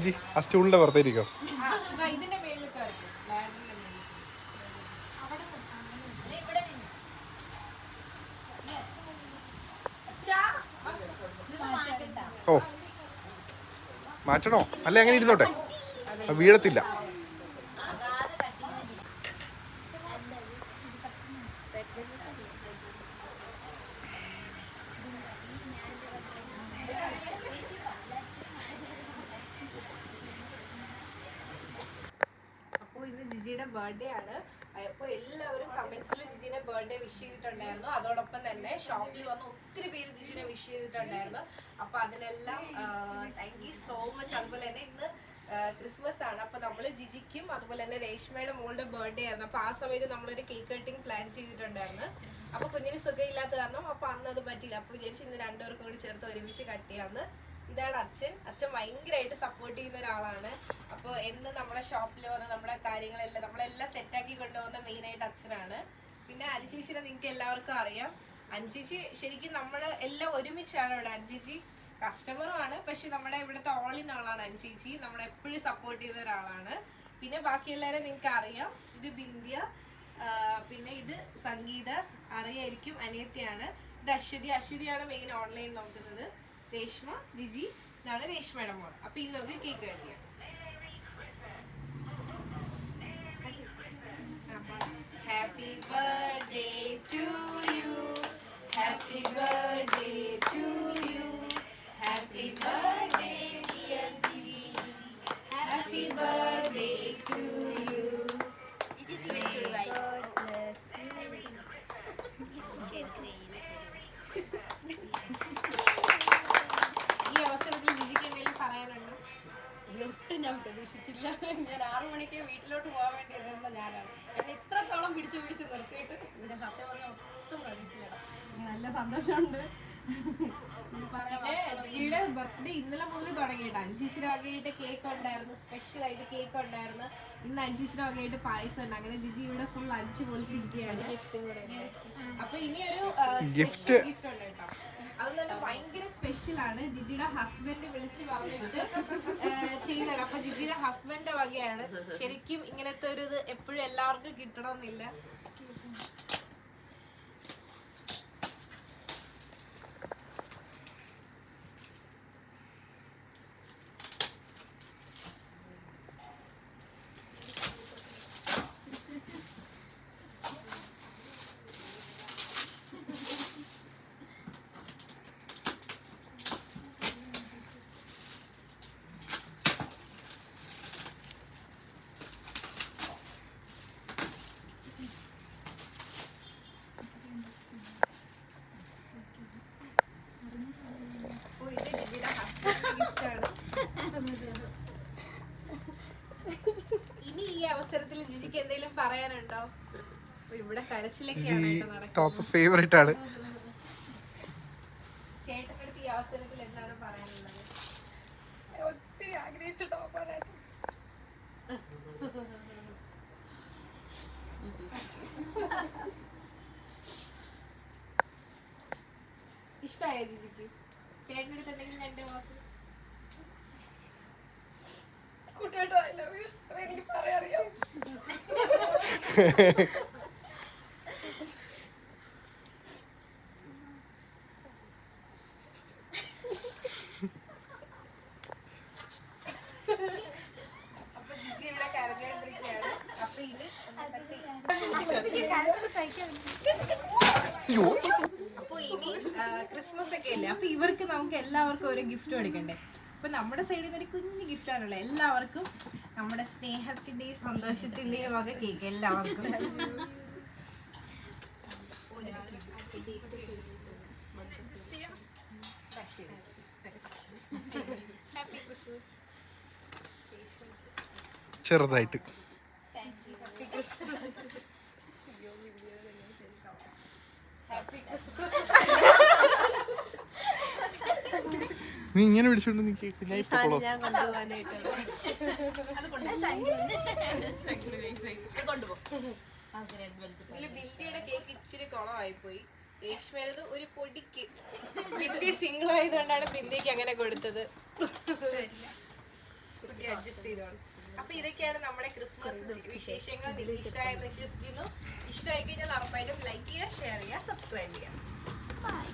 ജിജി ആ സ്റ്റൂളിന്റെ പുറത്തേരിക്കോ? ഓ മാറ്റണോ? അല്ലെ അങ്ങനെ ഇരുന്നോട്ടെ, വീഴത്തില്ല. അപ്പോൾ ഇന്ന് ജിജിയുടെ ബർത്ത്ഡേ ആണ്. അപ്പോൾ എല്ലാവരും കമന്റ്സിൽ ജിജിനെ ബർത്ത്ഡേ വിഷ് ചെയ്തിട്ടുണ്ടായിരുന്നു. അതോടൊപ്പം തന്നെ ഷോപ്പിൽ വന്ന് ഒത്തിരി പേര് ജിജിനെ വിഷ് ചെയ്തിട്ടുണ്ടായിരുന്നു. അപ്പോൾ അതിനെല്ലാം താങ്ക് യു സോ മച്ച്. അതുപോലെ തന്നെ ഇന്ന് ക്രിസ്മസ് ആണ്. അപ്പോൾ നമ്മൾ ജിജിക്കും അതുപോലെ തന്നെ രേഷ്മയുടെ മോളുടെ ബർത്ത്ഡേ ആയിരുന്നു. അപ്പോൾ ആ സമയത്ത് നമ്മളൊരു കേക്ക് കട്ടിങ് പ്ലാൻ ചെയ്തിട്ടുണ്ടായിരുന്നു. അപ്പോൾ കുഞ്ഞിന് സുഖമില്ലാത്ത കാരണം അപ്പോൾ അന്ന് അത് പറ്റില്ല. അപ്പോൾ വിചാരിച്ച് ഇന്ന് രണ്ടുപേർക്കും കൂടി ചേർത്ത് ഒരുമിച്ച് കട്ട് ചെയ്യാമെന്ന്. ഇതാണ് അച്ഛൻ. അച്ഛൻ ഭയങ്കരമായിട്ട് സപ്പോർട്ട് ചെയ്യുന്ന ഒരാളാണ്. അപ്പോൾ എന്ന് നമ്മുടെ ഷോപ്പിൽ വന്ന് നമ്മുടെ കാര്യങ്ങളെല്ലാം നമ്മളെല്ലാം സെറ്റാക്കി കൊണ്ടുപോകുന്ന മെയിനായിട്ട് അച്ഛനാണ്. പിന്നെ അനുചേച്ചിനെ നിങ്ങൾക്ക് എല്ലാവർക്കും അറിയാം. അനുചേച്ചി ശരിക്കും നമ്മൾ എല്ലാം ഒരുമിച്ചാണ് ഇവിടെ. അനുചേച്ചി കസ്റ്റമറുമാണ്, പക്ഷെ നമ്മുടെ ഇവിടുത്തെ ഓൾ ഇൻ ആളാണ് അനുചേച്ചി. നമ്മളെ എപ്പോഴും സപ്പോർട്ട് ചെയ്യുന്ന ഒരാളാണ്. പിന്നെ ബാക്കി എല്ലാവരും നിങ്ങൾക്ക് അറിയാം. ഇത് ബിന്ദിയ, പിന്നെ ഇത് സംഗീത അറിയായിരിക്കും, അനിയത്തിയാണ്. ഇത് അശ്വതി, അശ്വതിയാണ് മെയിൻ ഓൺലൈൻ നോക്കുന്നത്. രേഷ്മ, ജിജി, ഇതാണ് രേഷ്മയുടെ മോൾ. അപ്പൊ ഇനി നമുക്ക് കേക്ക് കട്ട് ചെയ്യാം. Happy birthday to you, happy birthday to you, happy birthday dear Jiji, happy birthday to you. ഇതൊട്ടും ഞാൻ പ്രതീക്ഷിച്ചില്ല. ഞാൻ 6 മണിക്ക് വീട്ടിലോട്ട് പോകാൻ വേണ്ടി ഇരുന്ന ഞാനാണ്. എന്നെ ഇത്രത്തോളം പിടിച്ച് നിർത്തിയിട്ട് ഇതിന്റെ സത്യം പറഞ്ഞാൽ ഒട്ടും പ്രതീക്ഷിച്ചില്ല. നല്ല സന്തോഷമുണ്ട്. ജിജിയുടെ ബർത്ത്ഡേ ഇന്നലെ മുതൽ തുടങ്ങിയിട്ട് 5 വകയായിട്ട് കേക്ക് ഉണ്ടായിരുന്നു, സ്പെഷ്യൽ ആയിട്ട് കേക്ക് ഉണ്ടായിരുന്നു. ഇന്ന് 5 വകയായിട്ട് പായസം ഉണ്ട്. അങ്ങനെ ജിജി ഇവിടെ ഫുൾ അടിച്ച് പൊളിച്ചിരിക്കുകയാണ്. അപ്പൊ ഇനി ഒരു ഗിഫ്റ്റ് ഉണ്ട് കേട്ടോ. അത് തന്നെ ഭയങ്കര സ്പെഷ്യൽ ആണ്. ജിജിയുടെ ഹസ്ബൻഡ് വിളിച്ച് പറഞ്ഞിട്ട് ചെയ്തതാണ്. അപ്പൊ ജിജിയുടെ ഹസ്ബൻഡിന്റെ വകയാണ്. ശരിക്കും ഇങ്ങനത്തെ ഒരു ഇത് എപ്പോഴും എല്ലാവർക്കും കിട്ടണമെന്നില്ല. ഇനി ഈ അവസരത്തിൽ ജിജിക്ക് എന്തെങ്കിലും പറയാനുണ്ടോ? ഇവിടെ കരച്ചിലൊക്കെയാണ് ഫേവറേറ്റ് ആണ്. ചേട്ടൻ്റെ അടുത്ത് ഈ അവസരത്തിൽ എന്താണ് പറയാനുള്ളത്? ഒത്തിരി ആഗ്രഹിച്ച ടോപ്പാണ്. ഇഷ്ടമായോ ജിജിക്ക്? ചേട്ടൻ്റെ അടുത്ത് എന്തെങ്കിലും 2 വാക്ക്? കുട്ടിയായിട്ട് ഐ ലവ് യു എനിക്ക് പറയാറിയാം. അപ്പൊ ജിജി ഇവിടെ കരഞ്ഞോണ്ടിരിക്കുകയാണ്. അപ്പൊ ഇത് അപ്പൊ ഇനി ക്രിസ്മസ് ഒക്കെ അല്ലേ. അപ്പൊ ഇവർക്ക് നമുക്ക് എല്ലാവർക്കും ഒരു ഗിഫ്റ്റ് കൊടുക്കണ്ടേ. അപ്പൊ നമ്മുടെ സൈഡിൽ നിന്ന് ഒരു കുഞ്ഞു ഗിഫ്റ്റ് ആണുള്ളത്. എല്ലാവർക്കും നമ്മുടെ സ്നേഹത്തിന്റെയും സന്തോഷത്തിന്റെയും വക കേക്ക് എല്ലാവർക്കും. ചെറുതായിട്ട് നീ ഇങ്ങനെ പിടിച്ചോണ്ട് നിക്ക്. ഞാൻ ഇപ്പൊ ബിന്ദിയുടെ കേക്ക് ഇച്ചിരി കുളമായി പോയി. രേഷ്മേനത് ഒരു പൊടിക്ക്. ബിന്ദി സിംഗിൾ ആയതുകൊണ്ടാണ് ബിന്ദിക്ക് അങ്ങനെ കൊടുത്തത്. കുട്ടി അഡ്ജസ്റ്റ് ചെയ്തോളൂ. അപ്പൊ ഇതൊക്കെയാണ് നമ്മുടെ ക്രിസ്മസ് വിശേഷങ്ങൾ. ഇഷ്ടമായെന്ന് വിശ്വസിക്കുന്നു. ഇഷ്ടമായി കഴിഞ്ഞാൽ ഉറപ്പായിട്ടും ലൈക്ക് ചെയ്യുക, ഷെയർ ചെയ്യുക, സബ്സ്ക്രൈബ് ചെയ്യുക.